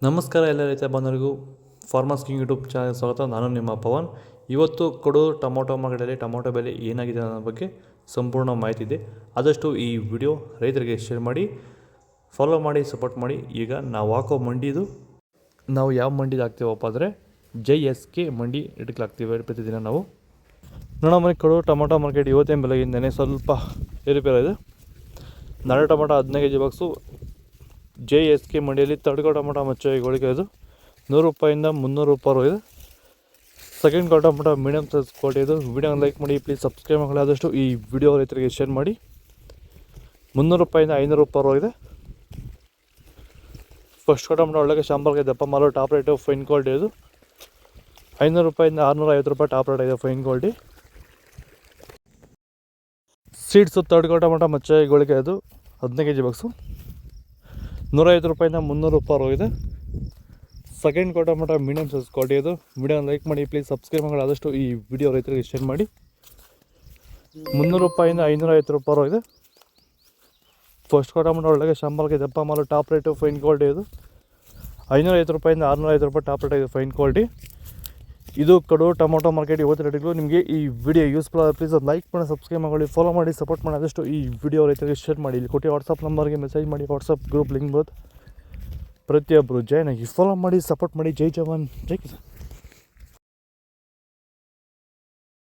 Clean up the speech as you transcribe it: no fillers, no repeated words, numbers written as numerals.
ನಮಸ್ಕಾರ ಎಲ್ಲ ರೈತ ಬಂಧುಗಳಿಗೂ ಫಾರ್ಮರ್ಸ್ ಕಿಂಗ್ ಯೂಟ್ಯೂಬ್ ಚಾನಲ್ ಸ್ವಾಗತ. ನಾನು ನಿಮ್ಮ ಪವನ್. ಇವತ್ತು ಕೊಡೂರು ಟೊಮೊಟೊ ಮಾರ್ಕೆಟಲ್ಲಿ ಟೊಮೊಟೊ ಬೆಲೆ ಏನಾಗಿದೆ ಅನ್ನೋ ಬಗ್ಗೆ ಸಂಪೂರ್ಣ ಮಾಹಿತಿ ಇದೆ. ಆದಷ್ಟು ಈ ವಿಡಿಯೋ ರೈತರಿಗೆ ಶೇರ್ ಮಾಡಿ, ಫಾಲೋ ಮಾಡಿ, ಸಪೋರ್ಟ್ ಮಾಡಿ. ಈಗ ನಾವು ಹಾಕೋ ಮಂಡಿದು ನಾವು ಯಾವ ಮಂಡಿದು ಹಾಕ್ತೀವಪ್ಪ ಅಂದರೆ JSK ಮಂಡಿ ರೇಟ್ಗೆ ಹಾಕ್ತೀವಿ ಪ್ರತಿದಿನ ನಾವು. ನೋಡೋಣ ಕೊಡೂರು ಟೊಮೊಟೊ ಮಾರ್ಕೆಟ್ ಇವತ್ತಿನ ಬೆಲೆಗಿಂದನೇ ಸ್ವಲ್ಪ ಏರುಪೇರು ಇದೆ. ನಾಳೆ ಟೊಮೊಟೊ 15 kg ಬಾಕ್ಸು JSK ಮಂಡಿಯಲ್ಲಿ ತರ್ಡ್ ಟೊಮೊಟೊ ಮಚ್ಚೆಗಳಿಗೆ ಇದು 100 ರೂಪಾಯಿಂದ 300 ರೂಪಾಯಿ ಇದೆ. Second tomato medium size quality ಇದು. ವಿಡಿಯೋನ ಲೈಕ್ ಮಾಡಿ, ಪ್ಲೀಸ್ ಸಬ್ಸ್ಕ್ರೈಬ್ ಮಾಡಿ. ಆದಷ್ಟು ಈ ವಿಡಿಯೋ ರೈತರಿಗೆ ಶೇರ್ ಮಾಡಿ. 300 ರೂಪಾಯಿಂದ 500 ರೂಪಾಯಿ ಇದೆ. ಫಸ್ಟ್ ಟೊಮೊಟೊ ಒಳಗೆ ಶಾಂಬಲ್ಗೆ ದಪ್ಪ ಮಾಲು ಟಾಪ್ ರೇಟು ಫೈನ್ ಕ್ವಾಲಿಟಿ ಇದು. 500 ರೂಪಾಯಿಂದ 650 ರೂಪಾಯಿ ಟಾಪ್ ರೇಟ್ ಇದೆ fine quality. Seeds third tomato ಮಚ್ಚೆಗಳಿಗೆ ಇದು 15 kg ಬಾಕ್ಸು 150 ರೂಪಾಯಿಂದ 300 ರೂಪಾಯಿ ಇದೆ. Second tomato medium size quality ಇದು. ವಿಡಿಯೋನ ಲೈಕ್ ಮಾಡಿ, ಪ್ಲೀಸ್ ಸಬ್ಸ್ಕ್ರೈಬ್ ಮಾಡಿ. ಆದಷ್ಟು ಈ ವಿಡಿಯೋ ರೈತರಿಗೆ ಶೇರ್ ಮಾಡಿ. 300 ರೂಪಾಯಿಂದ 550 ರೂಪಾಯಿ ಇದೆ. ಫಸ್ಟ್ ಟೊಮೊಟೊ ಒಳಗೆ ಶಾಂಬಲ್ಗೆ ದಪ್ಪ ಮಾಲು ಟಾಪ್ ರೇಟು ಫೈನ್ ಕ್ವಾಲಿಟಿ ಇದು. 550 ರೂಪಾಯಿಂದ 650 ರೂಪಾಯಿ ಟಾಪ್ ರೇಟ್ ಇದೆ ಫೈನ್ ಕ್ವಾಲಿಟಿ. ಇದು ಕೊಡೂರು ಟೊಮೊಟೊ ಮಾರ್ಕೆಟ್ ಇವತ್ತು ರೇಟ್ಗಳು. ನಿಮಗೆ ಈ ವಿಡಿಯೋ ಯೂಸ್ಫುಲ್ ಆದರೆ ಪ್ಲೀಸ್ ಲೈಕ್ ಮಾಡಿ, ಸಬ್ಸ್ಕ್ರೈಬ್ ಮಾಡಿ, ಫಾಲೋ ಮಾಡಿ, ಸಪೋರ್ಟ್ ಮಾಡಿ. ಆದಷ್ಟು ಈ ವಿಡಿಯೋ ರೈತರಿಗೆ ಶೇರ್ ಮಾಡಿ. ಇಲ್ಲಿ ಕೊಟ್ಟು ವಾಟ್ಸಪ್ ನಂಬರ್ಗೆ ಮೆಸೇಜ್ ಮಾಡಿ. ವಾಟ್ಸಪ್ ಗ್ರೂಪ್ ಲಿಂಕ್ ಬರುತ್ತೆ, ಪ್ರತಿಯೊಬ್ಬರು ಜಾಯ್ನ್ ಆಗಿ ಫಾಲೋ ಮಾಡಿ, ಸಪೋರ್ಟ್ ಮಾಡಿ. ಜೈ ಜವಾನ್, ಜೈ ಕಿಸಾನ್.